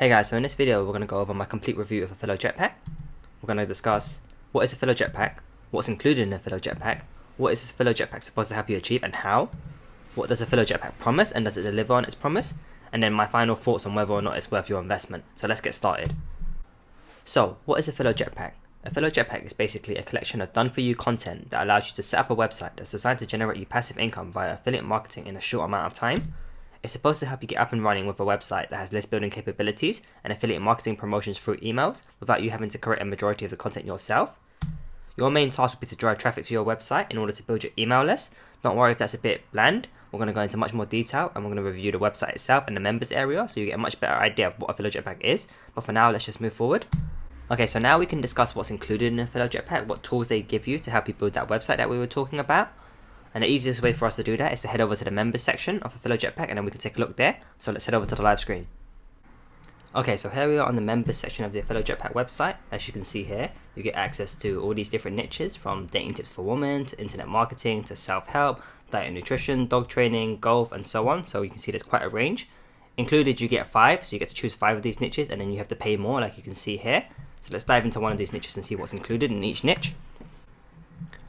Hey guys, so in this video we're going to go over my complete review of AffiloJetPack. We're going to discuss what is AffiloJetPack, what's included in AffiloJetPack, what is AffiloJetPack supposed to help you achieve and how, what does AffiloJetPack promise and does it deliver on its promise, and then my final thoughts on whether or not it's worth your investment. So let's get started. So what is AffiloJetPack? AffiloJetPack is basically a collection of done-for-you content that allows you to set up a website that's designed to generate you passive income via affiliate marketing in a short amount of time. It's supposed to help you get up and running with a website that has list building capabilities and affiliate marketing promotions through emails without you having to create a majority of the content yourself. Your main task would be to drive traffic to your website in order to build your email list. Don't worry if that's a bit bland. We're going to go into much more detail and we're going to review the website itself and the members area so you get a much better idea of what AffiloJetPack is. But for now, let's just move forward. Okay, so now we can discuss what's included in AffiloJetPack, what tools they give you to help you build that website that we were talking about. And the easiest way for us to do that is to head over to the members section of AffiloJetPack and then we can take a look there. So let's head over to the live screen. Okay, so here we are on the members section of the AffiloJetPack website. As you can see here, you get access to all these different niches from dating tips for women, to internet marketing, to self-help, diet and nutrition, dog training, golf, and so on. So you can see there's quite a range. Included, you get 5, so you get to choose 5 of these niches and then you have to pay more like you can see here. So let's dive into one of these niches and see what's included in each niche.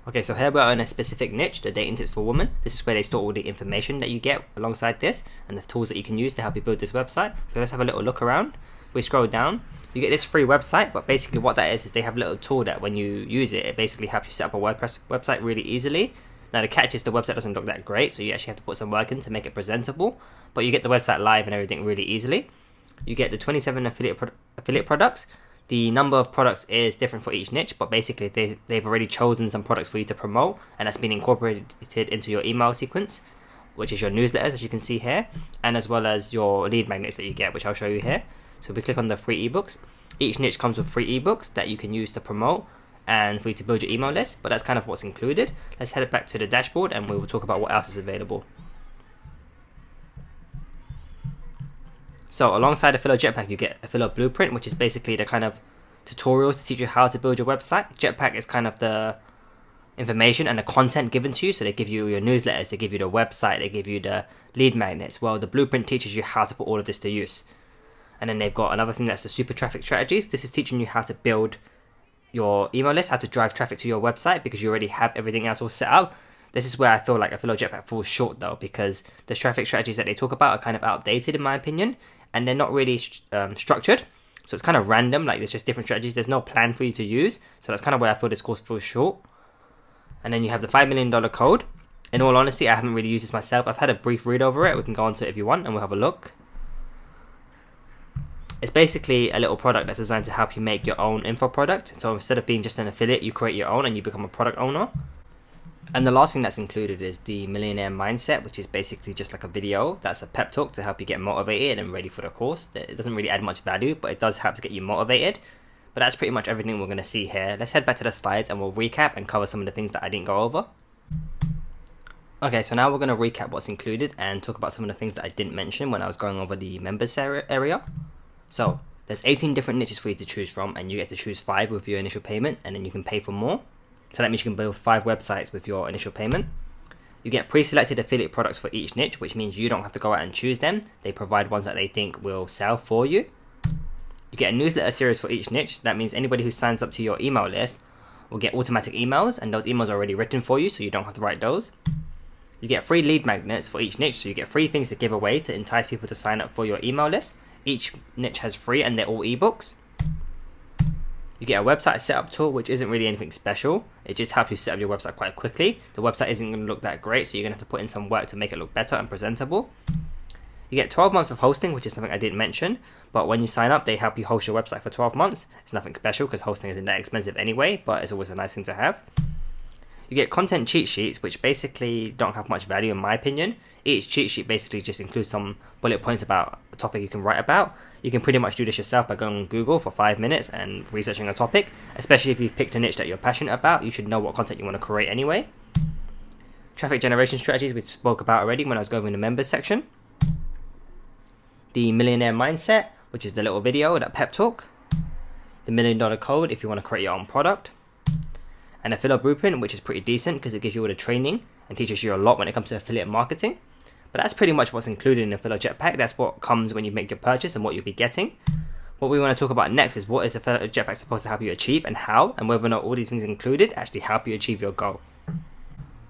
Okay, so here we are in a specific niche, the dating tips for women. This is where they store all the information that you get alongside this and the tools that you can use to help you build this website. So let's have a little look around. We scroll down, you get this free website, but basically what that is they have a little tool that when you use it, it basically helps you set up a WordPress website really easily. Now the catch is the website doesn't look that great, so you actually have to put some work in to make it presentable, but you get the website live and everything really easily. You get the 27 affiliate products. The number of products is different for each niche, but basically they've already chosen some products for you to promote, and that's been incorporated into your email sequence, which is your newsletters, as you can see here, and as well as your lead magnets that you get, which I'll show you here. So we click on the free ebooks. Each niche comes with free ebooks that you can use to promote and for you to build your email list, but that's kind of what's included. Let's head back to the dashboard and we will talk about what else is available. So alongside AffiloJetPack, you get Affilo Blueprint, which is basically the kind of tutorials to teach you how to build your website. Jetpack is kind of the information and the content given to you. So they give you your newsletters, they give you the website, they give you the lead magnets. Well, the Blueprint teaches you how to put all of this to use. And then they've got another thing that's the super traffic strategies. This is teaching you how to build your email list, how to drive traffic to your website because you already have everything else all set up. This is where I feel like AffiloJetPack falls short though, because the traffic strategies that they talk about are kind of outdated in my opinion, and they're not really structured. So it's kind of random, like there's just different strategies. There's no plan for you to use. So that's kind of where I feel this course falls short. And then you have the $5 million code. In all honesty, I haven't really used this myself. I've had a brief read over it. We can go on to it if you want and we'll have a look. It's basically a little product that's designed to help you make your own info product. So instead of being just an affiliate, you create your own and you become a product owner. And the last thing that's included is the Millionaire Mindset, which is basically just like a video that's a pep talk to help you get motivated and ready for the course. It doesn't really add much value, but it does help to get you motivated. But that's pretty much everything we're going to see here. Let's head back to the slides and we'll recap and cover some of the things that I didn't go over. Okay, so now we're going to recap what's included and talk about some of the things that I didn't mention when I was going over the members area. So there's 18 different niches for you to choose from, and you get to choose 5 with your initial payment, and then you can pay for more. So that means you can build 5 websites with your initial payment. You get pre-selected affiliate products for each niche, which means you don't have to go out and choose them. They provide ones that they think will sell for you. You get a newsletter series for each niche. That means anybody who signs up to your email list will get automatic emails, and those emails are already written for you, so you don't have to write those. You get free lead magnets for each niche, so you get free things to give away to entice people to sign up for your email list. Each niche has free and they're all ebooks. You get a website setup tool, which isn't really anything special. It just helps you set up your website quite quickly. The website isn't going to look that great, so you're going to have to put in some work to make it look better and presentable. You get 12 months of hosting, which is something I didn't mention, but when you sign up, they help you host your website for 12 months. It's nothing special because hosting isn't that expensive anyway, but it's always a nice thing to have. You get content cheat sheets, which basically don't have much value in my opinion. Each cheat sheet basically just includes some bullet points about a topic you can write about. You can pretty much do this yourself by going on Google for 5 minutes and researching a topic, especially if you've picked a niche that you're passionate about. You should know what content you want to create anyway. Traffic generation strategies we spoke about already when I was going in the members section. The Millionaire Mindset, which is the little video, that pep talk. The $1 million code if you want to create your own product. And Affilo Blueprint, which is pretty decent because it gives you all the training and teaches you a lot when it comes to affiliate marketing. But that's pretty much what's included in the AffiloJetPack. That's what comes when you make your purchase and what you'll be getting. What we want to talk about next is what is AffiloJetPack supposed to help you achieve and how, and whether or not all these things included actually help you achieve your goal.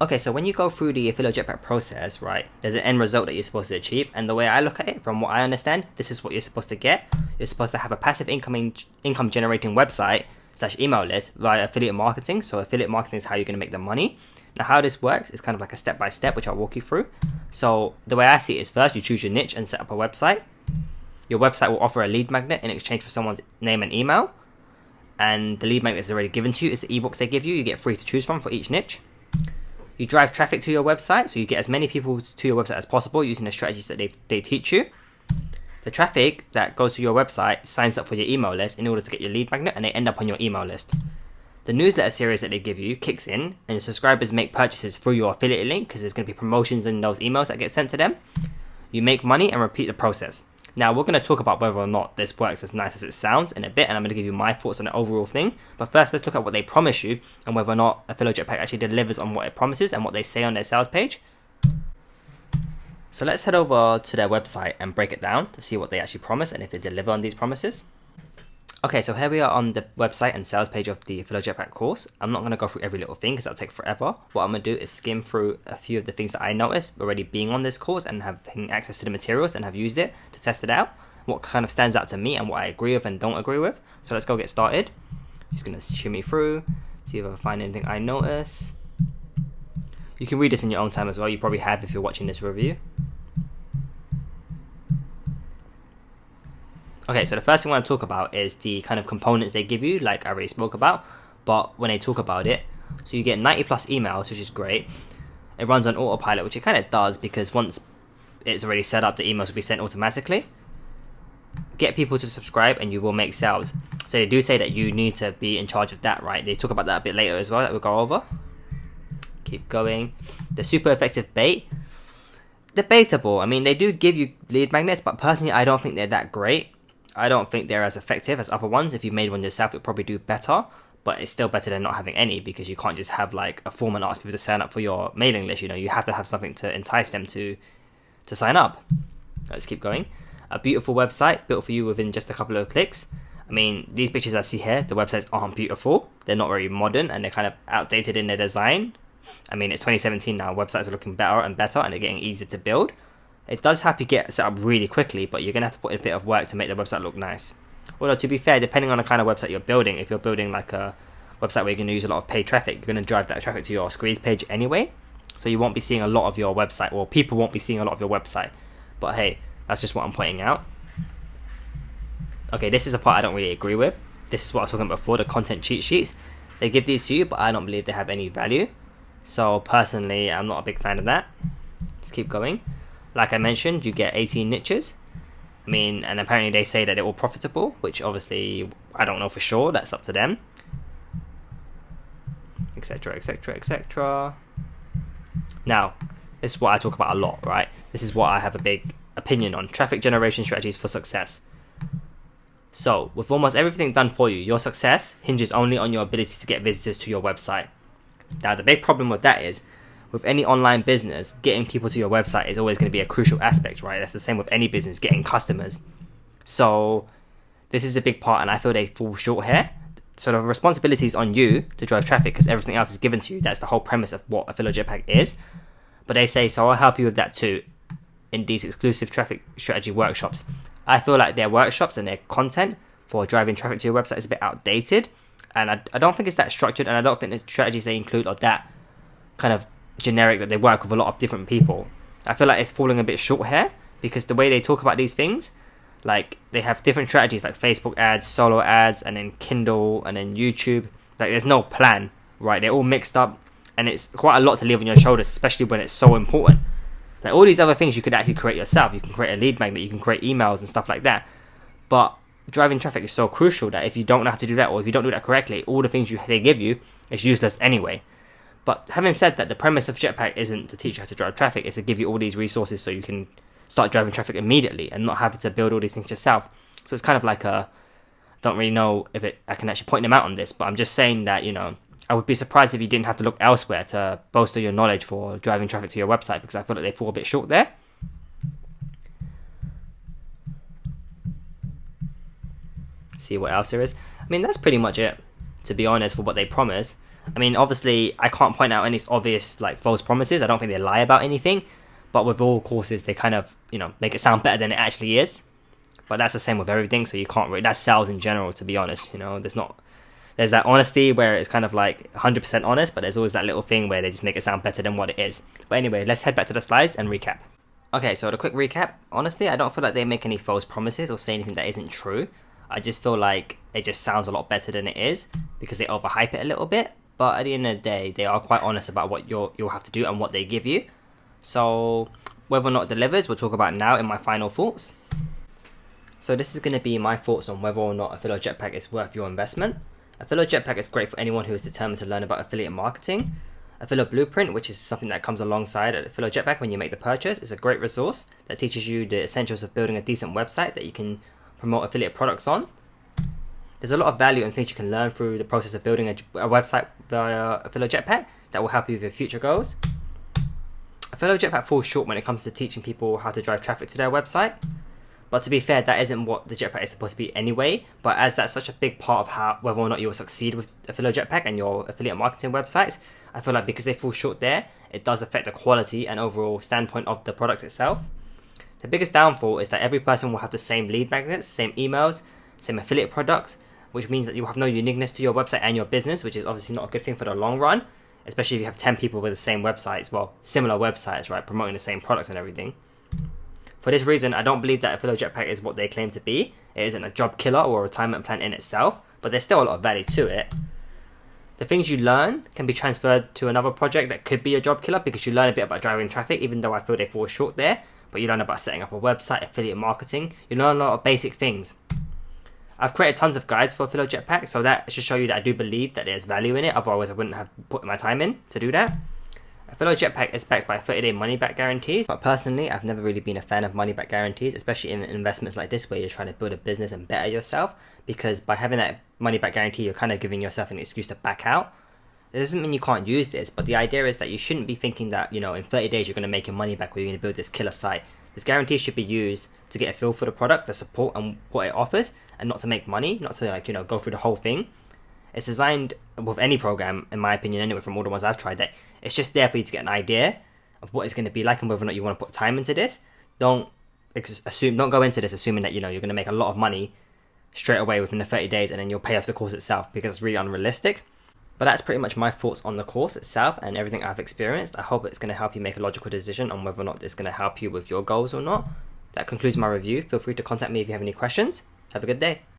Okay, so when you go through the AffiloJetPack process, right, there's an end result that you're supposed to achieve, and the way I look at it, from what I understand, this is what you're supposed to get. You're supposed to have a passive income generating website / email list via affiliate marketing. So affiliate marketing is how you're going to make the money. Now how this works is kind of like a step-by-step, which I'll walk you through. So the way I see it is, first you choose your niche and set up a website. Your website will offer a lead magnet in exchange for someone's name and email, and the lead magnet is already given to you. It's the ebooks they give you. You get 3 to choose from for each niche. You drive traffic to your website, so you get as many people to your website as possible using the strategies that they teach you. The traffic that goes to your website signs up for your email list in order to get your lead magnet, and they end up on your email list. The newsletter series that they give you kicks in, and your subscribers make purchases through your affiliate link because there's going to be promotions in those emails that get sent to them. You make money and repeat the process. Now, we're going to talk about whether or not this works as nice as it sounds in a bit, and I'm going to give you my thoughts on the overall thing. But first, let's look at what they promise you and whether or not AffiloJetPack actually delivers on what it promises and what they say on their sales page. So let's head over to their website and break it down to see what they actually promise and if they deliver on these promises. Okay, so here we are on the website and sales page of the AffiloJetPack course. I'm not going to go through every little thing because that'll take forever. What I'm going to do is skim through a few of the things that I noticed already being on this course and having access to the materials and have used it to test it out. What kind of stands out to me and what I agree with and don't agree with. So let's go get started. Just going to shimmy through, see if I find anything I notice. You can read this in your own time as well. You probably have if you're watching this review. Okay, so the first thing I want to talk about is the kind of components they give you, like I already spoke about. But when they talk about it, so you get 90 plus emails, which is great. It runs on autopilot, which it kind of does because once it's already set up, the emails will be sent automatically. Get people to subscribe and you will make sales. So they do say that you need to be in charge of that, right? They talk about that a bit later as well, that we'll go over. Keep going. The super effective bait. Debatable. I mean, they do give you lead magnets, but personally, I don't think they're that great. I don't think they're as effective as other ones. If you made one yourself, it'd probably do better, but it's still better than not having any because you can't just have like a form and ask people to sign up for your mailing list. You know, you have to have something to entice them to sign up. Let's keep going. A beautiful website built for you within just a couple of clicks. I mean, these pictures I see here, the websites aren't beautiful. They're not very modern and they're kind of outdated in their design. I mean, it's 2017 now. Websites are looking better and better and they're getting easier to build. It does help you get set up really quickly, but you're going to have to put in a bit of work to make the website look nice. Although, to be fair, depending on the kind of website you're building, if you're building like a website where you're going to use a lot of paid traffic, you're going to drive that traffic to your squeeze page anyway. So you won't be seeing a lot of your website, or people won't be seeing a lot of your website. But hey, that's just what I'm pointing out. Okay, this is a part I don't really agree with. This is what I was talking about before, the content cheat sheets. They give these to you, but I don't believe they have any value. So personally, I'm not a big fan of that. Let's keep going. Like I mentioned, you get 18 niches. I mean, and apparently they say that they're all profitable, which obviously I don't know for sure. That's up to them. Etc, etc, etc. Now, this is what I talk about a lot, right? This is what I have a big opinion on. Traffic generation strategies for success. So, with almost everything done for you, your success hinges only on your ability to get visitors to your website. Now, the big problem with that is, with any online business, getting people to your website is always going to be a crucial aspect, right? That's the same with any business, getting customers. So this is a big part and I feel they fall short here. So the responsibility is on you to drive traffic because everything else is given to you. That's the whole premise of what AffiloJetPack is. But they say, so I'll help you with that too in these exclusive traffic strategy workshops. I feel like their workshops and their content for driving traffic to your website is a bit outdated. And I don't think it's that structured, and I don't think the strategies they include are that kind of generic that they work with a lot of different people. I feel like it's falling a bit short here because the way they talk about these things, like they have different strategies like Facebook ads, solo ads, and then Kindle, and then YouTube. Like there's no plan, right? They're all mixed up and it's quite a lot to leave on your shoulders, especially when it's so important. Like all these other things you could actually create yourself. You can create a lead magnet, you can create emails and stuff like that. But driving traffic is so crucial that if you don't know how to do that, or if you don't do that correctly, all the things they give you is useless anyway. But having said that, the premise of Jetpack isn't to teach you how to drive traffic, it's to give you all these resources so you can start driving traffic immediately and not have to build all these things yourself. So it's kind of like I don't really know if I can actually point them out on this, but I'm just saying that, you know, I would be surprised if you didn't have to look elsewhere to bolster your knowledge for driving traffic to your website, because I feel like they fall a bit short there. see what else there is. I mean, that's pretty much it, to be honest, for what they promise. I mean, obviously, I can't point out any obvious like false promises. I don't think they lie about anything. But with all courses, they kind of, make it sound better than it actually is. But that's the same with everything, so you can't really, that's sales in general, to be honest. There's that honesty where it's kind of like 100% honest, but there's always that little thing where they just make it sound better than what it is. But anyway, let's head back to the slides and recap. Okay, so the quick recap, honestly, I don't feel like they make any false promises or say anything that isn't true. I just feel like it just sounds a lot better than it is because they overhype it a little bit. But at the end of the day, they are quite honest about what you'll have to do and what they give you. So whether or not it delivers, we'll talk about now in my final thoughts. So this is going to be my thoughts on whether or not AffiloJetPack is worth your investment. AffiloJetPack is great for anyone who is determined to learn about affiliate marketing. Affiliate Blueprint, which is something that comes alongside AffiloJetPack when you make the purchase, is a great resource that teaches you the essentials of building a decent website that you can promote affiliate products on. There's a lot of value and things you can learn through the process of building a website via AffiloJetPack that will help you with your future goals. AffiloJetPack falls short when it comes to teaching people how to drive traffic to their website. But to be fair, that isn't what the Jetpack is supposed to be anyway. But as that's such a big part of whether or not you will succeed with AffiloJetPack and your affiliate marketing websites, I feel like because they fall short there, it does affect the quality and overall standpoint of the product itself. The biggest downfall is that every person will have the same lead magnets, same emails, same affiliate products, which means that you have no uniqueness to your website and your business, which is obviously not a good thing for the long run, especially if you have 10 people with the same websites, well, similar websites, right, promoting the same products and everything. For this reason, I don't believe that AffiloJetPack is what they claim to be. It isn't a job killer or a retirement plan in itself, but there's still a lot of value to it. The things you learn can be transferred to another project that could be a job killer because you learn a bit about driving traffic, even though I feel they fall short there, but you learn about setting up a website, affiliate marketing, you learn a lot of basic things. I've created tons of guides for AffiloJetPack, so that should show you that I do believe that there's value in it, otherwise I wouldn't have put my time in to do that. AffiloJetPack is backed by a 30-day money-back guarantees, but personally, I've never really been a fan of money-back guarantees, especially in investments like this where you're trying to build a business and better yourself, because by having that money-back guarantee, you're kind of giving yourself an excuse to back out. It doesn't mean you can't use this, but the idea is that you shouldn't be thinking that, in 30 days you're going to make your money back or you're going to build this killer site. This guarantee should be used to get a feel for the product, the support and what it offers, and not to make money, not to go through the whole thing. It's designed with any program, in my opinion anyway, from all the ones I've tried, that it's just there for you to get an idea of what it's going to be like and whether or not you want to put time into this. Don't go into this assuming that you're going to make a lot of money straight away within the 30 days and then you'll pay off the course itself, because it's really unrealistic. But that's pretty much my thoughts on the course itself and everything I've experienced. I hope it's going to help you make a logical decision on whether or not it's going to help you with your goals or not. That concludes my review. Feel free to contact me if you have any questions. Have a good day.